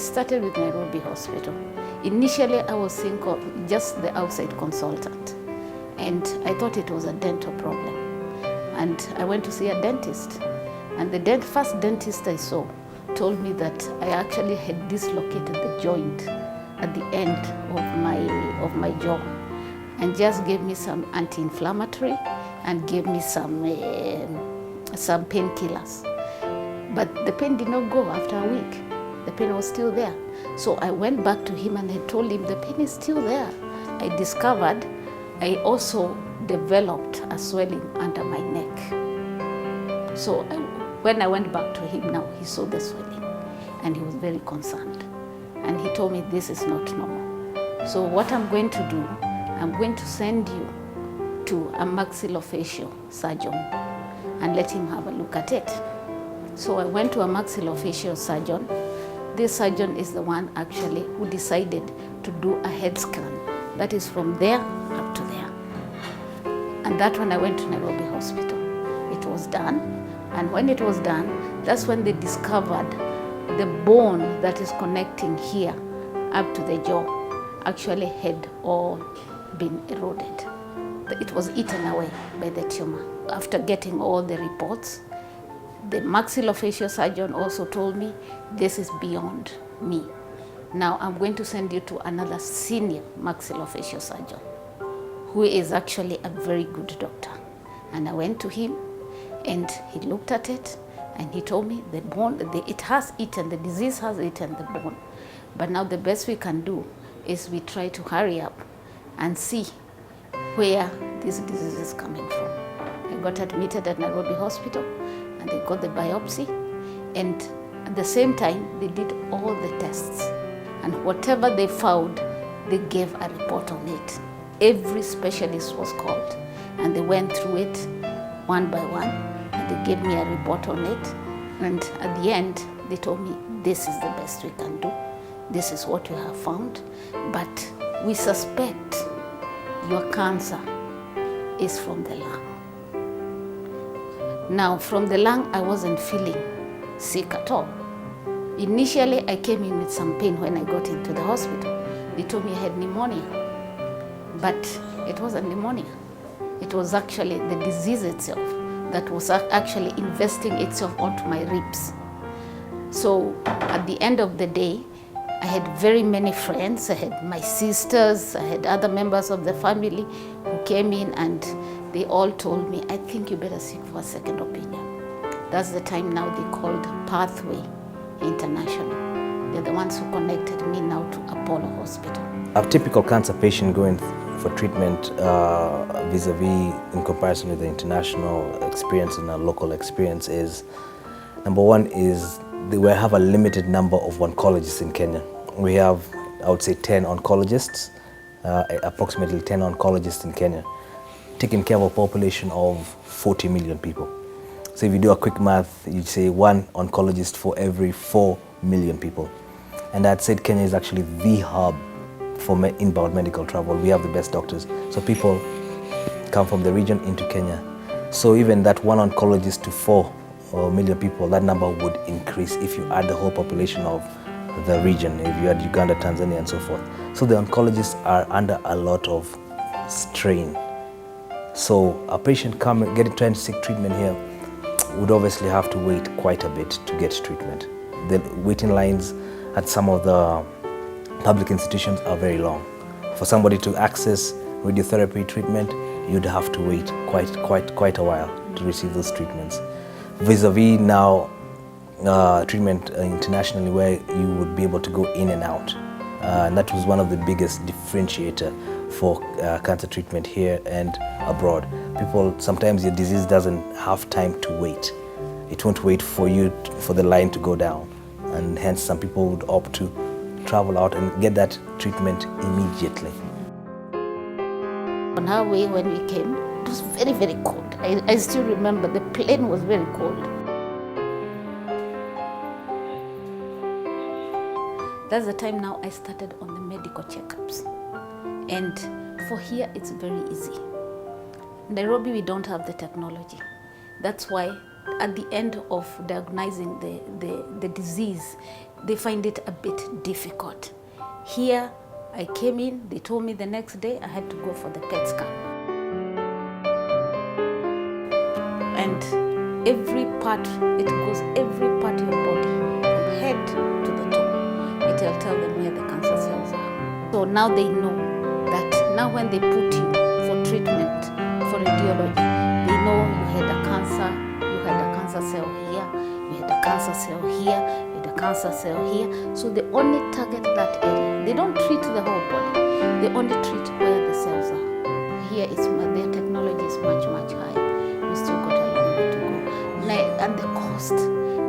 started with Nairobi Hospital. Initially, I was seeing just the outside consultant, and I thought it was a dental problem. And I went to see a dentist, and the first dentist I saw told me that I actually had dislocated the joint at the end of my jaw, and just gave me some anti-inflammatory and gave me some painkillers. But the pain did not go after a week. The pain was still there. So I went back to him and I told him the pain is still there. I discovered I also developed a swelling under my neck. So when I went back to him now, he saw the swelling and he was very concerned. And he told me this is not normal. So what I'm going to do, I'm going to send you to a maxillofacial surgeon and let him have a look at it. So I went to a maxillofacial surgeon. This surgeon is the one actually who decided to do a head scan. That is from there up to there. And that one I went to Nairobi Hospital. It was done. And when it was done, that's when they discovered the bone that is connecting here up to the jaw actually had all been eroded. It was eaten away by the tumor. After getting all the reports, the maxillofacial surgeon also told me, this is beyond me. Now I'm going to send you to another senior maxillofacial surgeon, who is actually a very good doctor. And I went to him, and he looked at it, and he told me the bone, it has eaten, the disease has eaten the bone. But now the best we can do is we try to hurry up and see where this disease is coming from. I got admitted at Nairobi Hospital, and they got the biopsy, and at the same time they did all the tests, and whatever they found, they gave a report on it. Every specialist was called, and they went through it one by one, and they gave me a report on it, and at the end they told me, this is the best we can do, this is what we have found, but we suspect your cancer is from the lung. Now, from the lung, I wasn't feeling sick at all. Initially, I came in with some pain when I got into the hospital. They told me I had pneumonia, but it wasn't pneumonia. It was actually the disease itself that was actually investing itself onto my ribs. So at the end of the day, I had very many friends. I had my sisters, I had other members of the family who came in, and they all told me, I think you better seek for a second opinion. That's the time now they called Pathway International. They're the ones who connected me now to Apollo Hospital. A typical cancer patient going for treatment vis-a-vis in comparison with the international experience and our local experience is, number one is we have a limited number of oncologists in Kenya. We have, I would say, 10 oncologists, approximately 10 oncologists in Kenya, taking care of a population of 40 million people. So if you do a quick math, you'd say one oncologist for every 4 million people. And that said, Kenya is actually the hub for inbound medical travel. We have the best doctors. So people come from the region into Kenya. So even that one oncologist to 4 million people, that number would increase if you add the whole population of the region, if you add Uganda, Tanzania, and so forth. So the oncologists are under a lot of strain. So a patient trying to seek treatment here would obviously have to wait quite a bit to get treatment. The waiting lines at some of the public institutions are very long. For somebody to access radiotherapy treatment, you'd have to wait quite a while to receive those treatments. Vis-a-vis now treatment internationally, where you would be able to go in and out. And that was one of the biggest differentiator for cancer treatment here and abroad. People, sometimes your disease doesn't have time to wait. It won't wait for the line to go down. And hence some people would opt to travel out and get that treatment immediately. On our way when we came, it was very, very cold. I still remember the plane was very cold. That's the time now I started on the medical checkups. And for here, it's very easy. In Nairobi, we don't have the technology. That's why at the end of diagnosing the disease, they find it a bit difficult. Here, I came in, they told me the next day I had to go for the PET scan. And every part, it goes every part of your body, from head to the toe. It will tell them where the cancer cells are. So now they know that now when they put you for treatment, for radiology, they know you had a cancer, you had a cancer cell here, you had a cancer cell here, you had a cancer cell here. So they only target that area. They don't treat the whole body. They only treat where the cells are. Here is their technology is much higher. We still got a long way to go. And the cost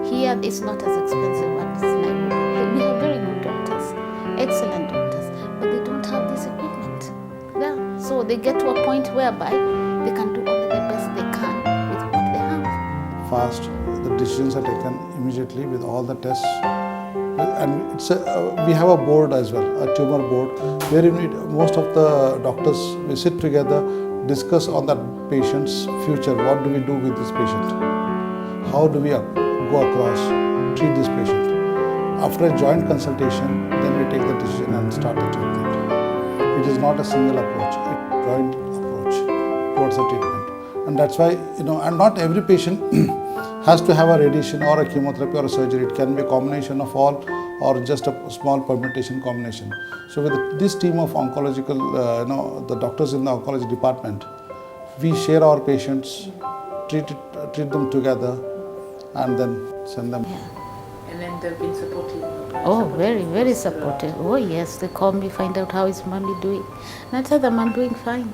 here is not as expensive as Nairobi. We have very good doctors, excellent doctors, but they don't have this equipment. Yeah. So they get to a point whereby they can do only the best they can with what they have. Fast, the decisions are taken immediately with all the tests. And it's we have a board as well, a tumor board, where most of the doctors, we sit together, discuss on that patient's future. What do we do with this patient? How do we go across, treat this patient? After a joint consultation, then we take the decision and start the treatment. It is not a single approach, it's a joint approach towards the treatment. And that's why, and not every patient has to have a radiation or a chemotherapy or a surgery. It can be a combination of all or just a small permutation combination. So with this team of oncological, the doctors in the oncology department, we share our patients, treat them together, and then send them. Yeah. And then they've been supportive. Oh, very supportive. Oh yes, they call me, find out how is mommy doing. And I tell them I'm doing fine.